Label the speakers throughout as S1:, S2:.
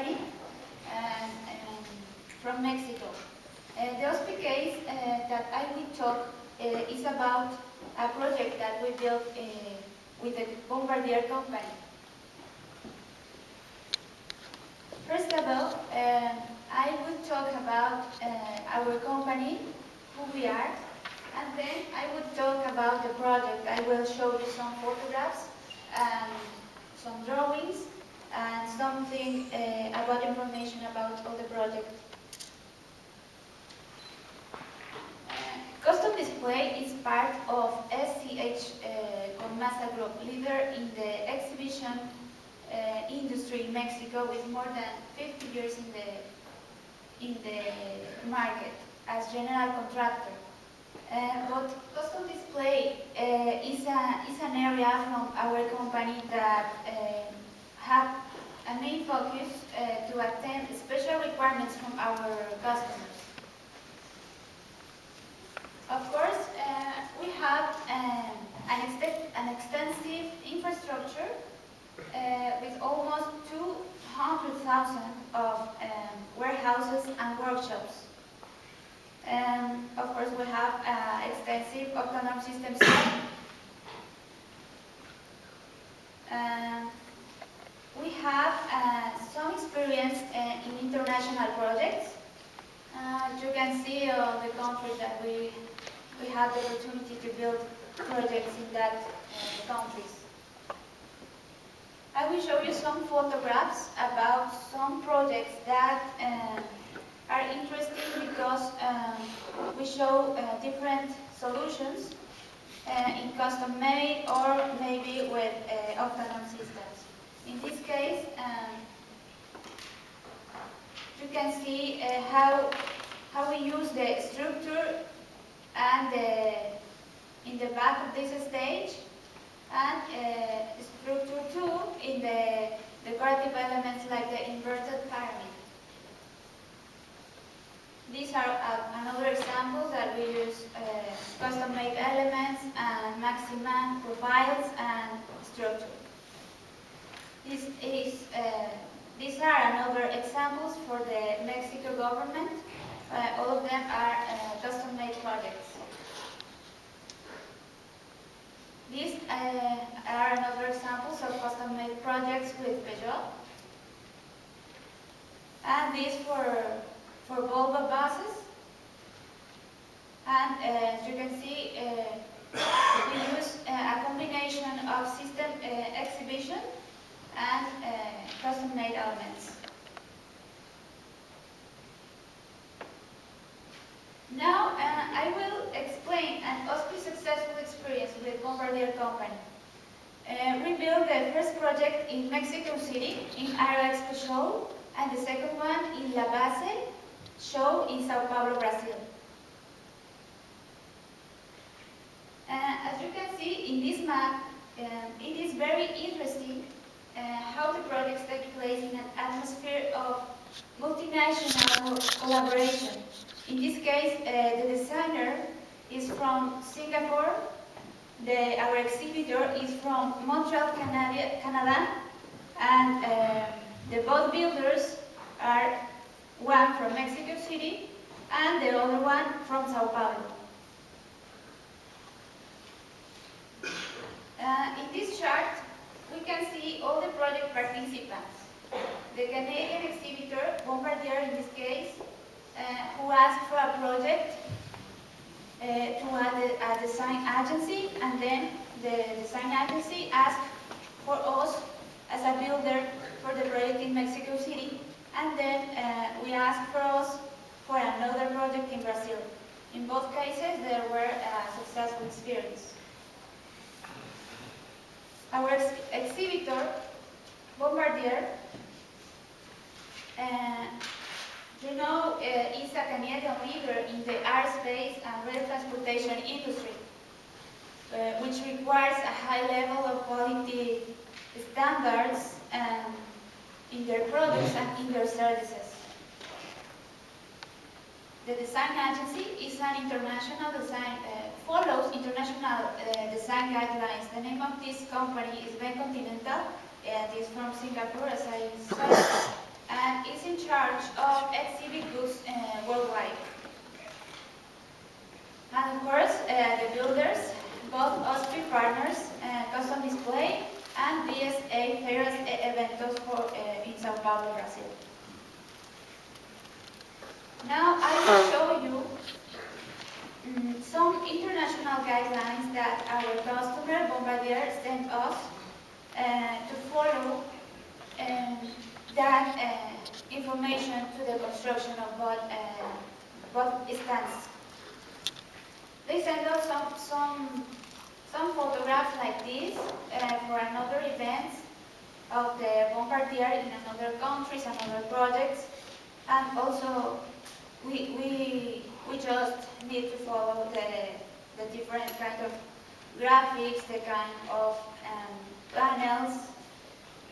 S1: company from Mexico. The OSPI case that I will talk is about a project that we built with the Bombardier company. First of all, I will talk about our company, who we are, and then I will talk about the project. I will show you some photographs and some drawings and something about information about all the project. Custom display is part of SCH Conmasa Group, leader in the exhibition industry in Mexico with more than 50 years in the market as general contractor. But custom display is an area from our company that have a main focus to attend special requirements from our customers. Of course, we have an extensive infrastructure with almost 200,000 of warehouses and workshops. Of course, we have extensive autonomous systems. We have some experience in international projects. You can see the countries that we have the opportunity to build projects in that countries. I will show you some photographs about some projects that are interesting because we show different solutions in custom-made or maybe with autonomous systems. In this case, you can see how we use the structure and in the back of this stage, and structure 2 in the decorative elements like the inverted pyramid. These are another example that we use custom-made elements and maxima profiles and structure. These are another examples for the Mexico government. All of them are custom-made projects. These are another examples of custom-made projects with Peugeot. And these for Volvo buses. And as you can see, we use a combination of system exhibition and custom-made elements. Now I will explain an OSPI successful experience with Bombardier company. We built the first project in Mexico City in Expo show, and the second one in La Base show in Sao Paulo, Brazil. As you can see in this map, it is very interesting how the projects take place in an atmosphere of multinational collaboration. In this case, the designer is from Singapore, our exhibitor is from Montreal, Canada, and the both builders are one from Mexico City and the other one from Sao Paulo. In this chart, we can see all the project participants. The Canadian exhibitor, Bombardier in this case, who asked for a project to add a design agency, and then the design agency asked for us as a builder for the project in Mexico City, and then we asked for us for another project in Brazil. In both cases, there were a successful experience. Our exhibitor, Bombardier, is a Canadian leader in the airspace and rail transportation industry, which requires a high level of quality standards in their products and in their services. The design agency is an international design, follows international design guidelines. The name of this company is Ben Continental, and is from Singapore, as I said. and is in charge of exhibit goods worldwide. And of course, the builders, both OSPI partners, Custom Display, and BSA Feiras e Eventos in Sao Paulo, Brazil. Now I will show you some international guidelines that our customer, Bombardier, sent us to follow that information to the construction of both stands. They sent us some photographs like this for another events of the Bombardier in another countries and other projects, and also we just need to follow the different kind of graphics, the kind of panels,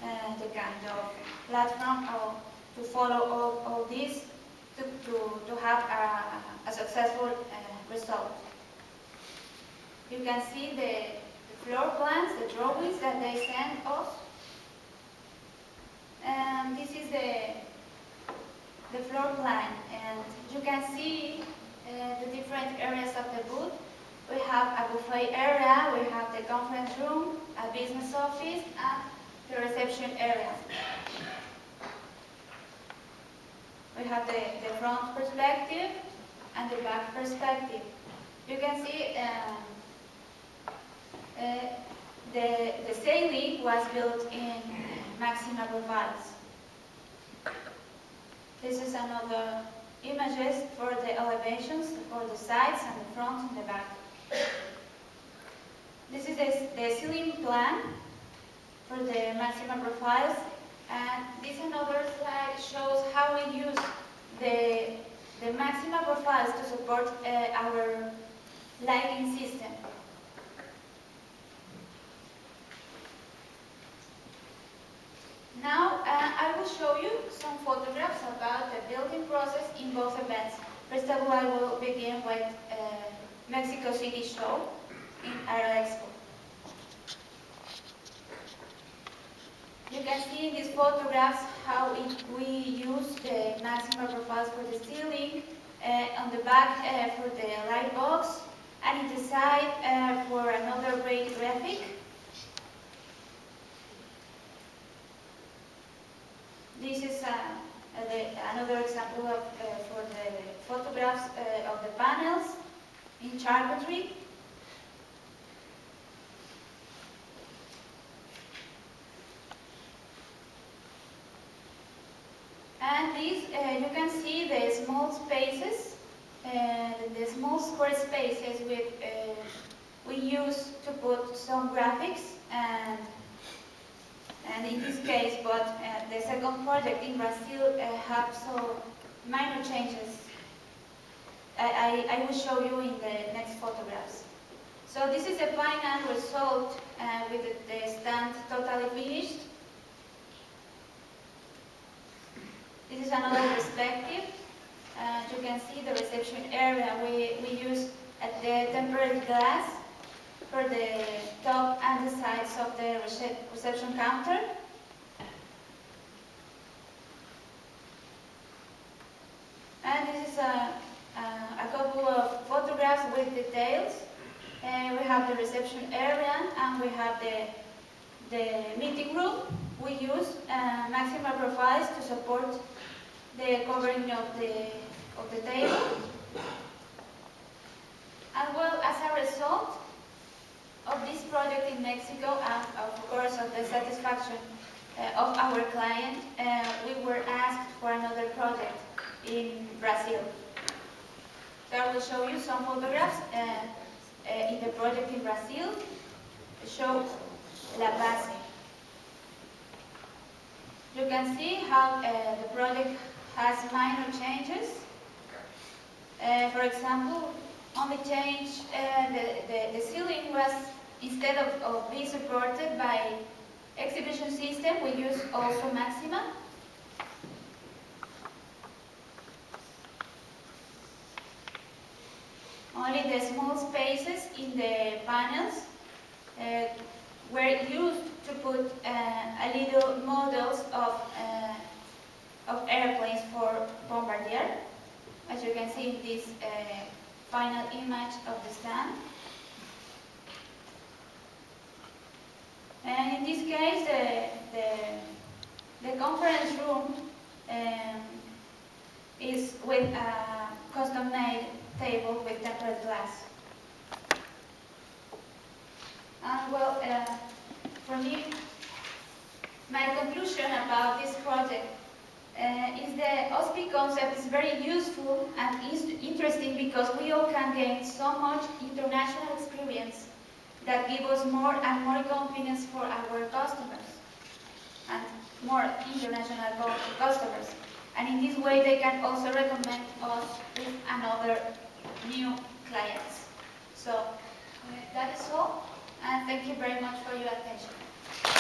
S1: the kind of platform, to follow all this to have a successful result. You can see the floor plans, the drawings that they sent us. And this is the floor plan, and you can see the different areas of the booth. We have a buffet area, we have the conference room, a business office, and the reception area. We have the front perspective and the back perspective. You can see the ceiling was built in Maxima profiles. This is another images for the elevations, for the sides and the front and the back. This is the ceiling plan for the Maxima profiles, and this another slide shows how we use the Maxima profiles to support our lighting system. Now I will show you some photographs about the building process in both events. First of all, I will begin with Mexico City show in Aero Expo. You can see in these photographs how we use the Maxima profiles for the ceiling, on the back for the light box, and in the side for another great graphic. This is another example for the photographs of the panels in charpentry. And these, you can see the small spaces, the small square spaces we use to put some graphics, and in this case, but the second project in Brazil have some minor changes. I will show you in the next photographs. So this is the final result with the stand totally finished. This is another perspective. You can see the reception area. We use the tempered glass for the top and the sides of the reception counter. And this is a couple of photographs with details. We have the reception area, and we have the meeting room. We use Maxima profiles to support the covering of the table. And well, as a result of this project in Mexico, and of course of the satisfaction of our client, we were asked for another project in Brazil. So I will show you some photographs in the project in Brazil. It shows La Base. You can see how the project has minor changes. For example, only change the ceiling was, instead of being supported by exhibition system, we use also Maxima. Only the small spaces in the panels were used to put a little models of of airplanes for Bombardier, as you can see in this final image of the stand. And in this case, the conference room is with a custom-made table with tempered glass. And well, for me, my conclusion about this project is the OSPI concept is very useful and interesting because we all can gain so much international experience that give us more and more confidence for our customers and more international customers. And in this way, they can also recommend us with another new clients. So that is all, and thank you very much for your attention.